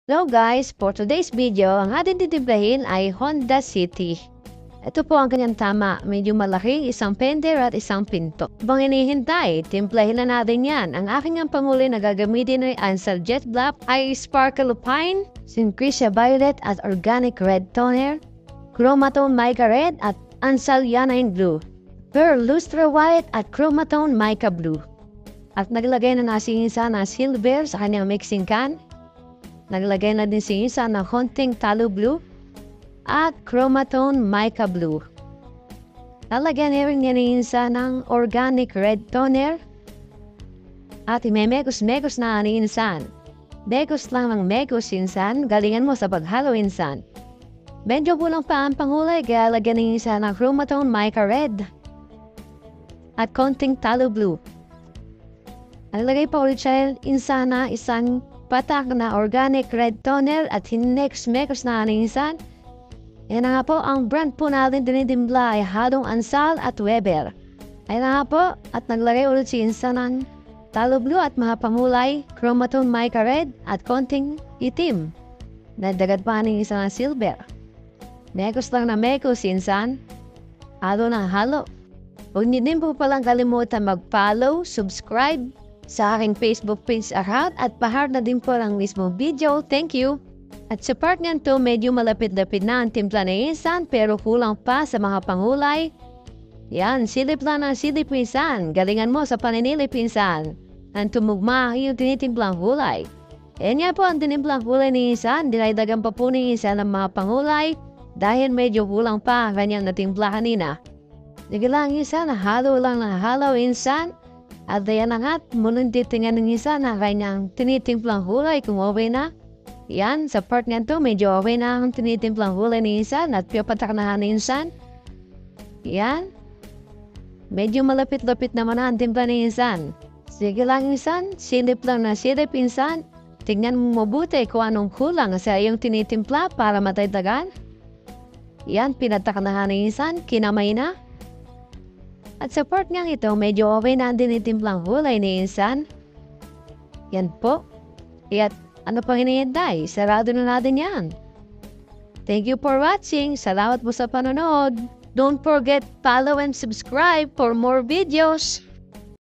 Hello guys, for today's video, ang ating titimplahin ay Honda City. Ito po ang kanyang tama, medyo malaki, isang fender at isang pinto. Habang hinihintay, timplahin na natin yan. Ang aking ang panguli na gagamitin ay Ansal Jet Black, ay Sparkle Pine, Syncresia Violet at Organic Red Toner, Chromatone Mica Red at Ansal Yanine Blue, Pearl Lustre White at Chromatone Mica Blue. At naglagay na nasingisa na silver sa kanyang mixing can. Naglagay na din si isa ng konting talo blue at chromatone mica blue. Lalagyan na rin niya isa ng organic red toner at imemegos-megos na ni insan. Megos lang ng megos insan, galingan mo sa paghalo insan. Medyo bulang pa ang pangulay kaya lagyan ni isa ng chromatone mica red at konting talo blue. Naglagay pa ulit siya insan na isang patak na organic red toner at hinex-mekos na aningisan. Yan na nga po ang brand po natin dinitimpla ay Hadong Ansal at Weber. Ayan na nga po at naglagay ulit si insan ng talo blue at mga pamulay, chromatone mica red at konting itim. Nadagad pa aningisan ng silver. Mekos lang na mekos insan. Halo na halo. Huwag niyo din po palang kalimutan mag-follow, subscribe sa aking Facebook page account at pahar na din po ang mismo video. Thank you! At sa part nga to, medyo malapit-lapit na ang timpla na insan pero kulang pa sa mga pangulay. Yan, silip lang ang silip insan. Galingan mo sa paninilip insan. Ang tumugma yung tinitimplang gulay. Yan nga po ang tinimplang gulay ni insan. Dinaydagan pa po ni insan ang mga pangulay dahil medyo kulang pa ang kanyang natimpla kanina. Sige lang insan, halo lang na halo insan. At yan na nga, munong titingan ng isa na kanyang tinitimplang hulay kung okay na. Yan, sa part nga to, medyo okay na ang tinitimplang hulay ni insan at piyapatak ni insan. Yan. Medyo malapit-lapit naman na ang timpla ni insan. Sige lang insan, silip lang na silip insan. Tingnan mo mabuti kung anong kulang sa iyong tinitimpla para mataydagan. Yan, pinatak ni insan, kinamay na. At sa part nga ito, medyo okay na ang dinitimplang hulay ni insan. Yan po. At ano pang hinihintay? Sarado na natin yan. Thank you for watching. Salamat po sa panonood. Don't forget, follow and subscribe for more videos.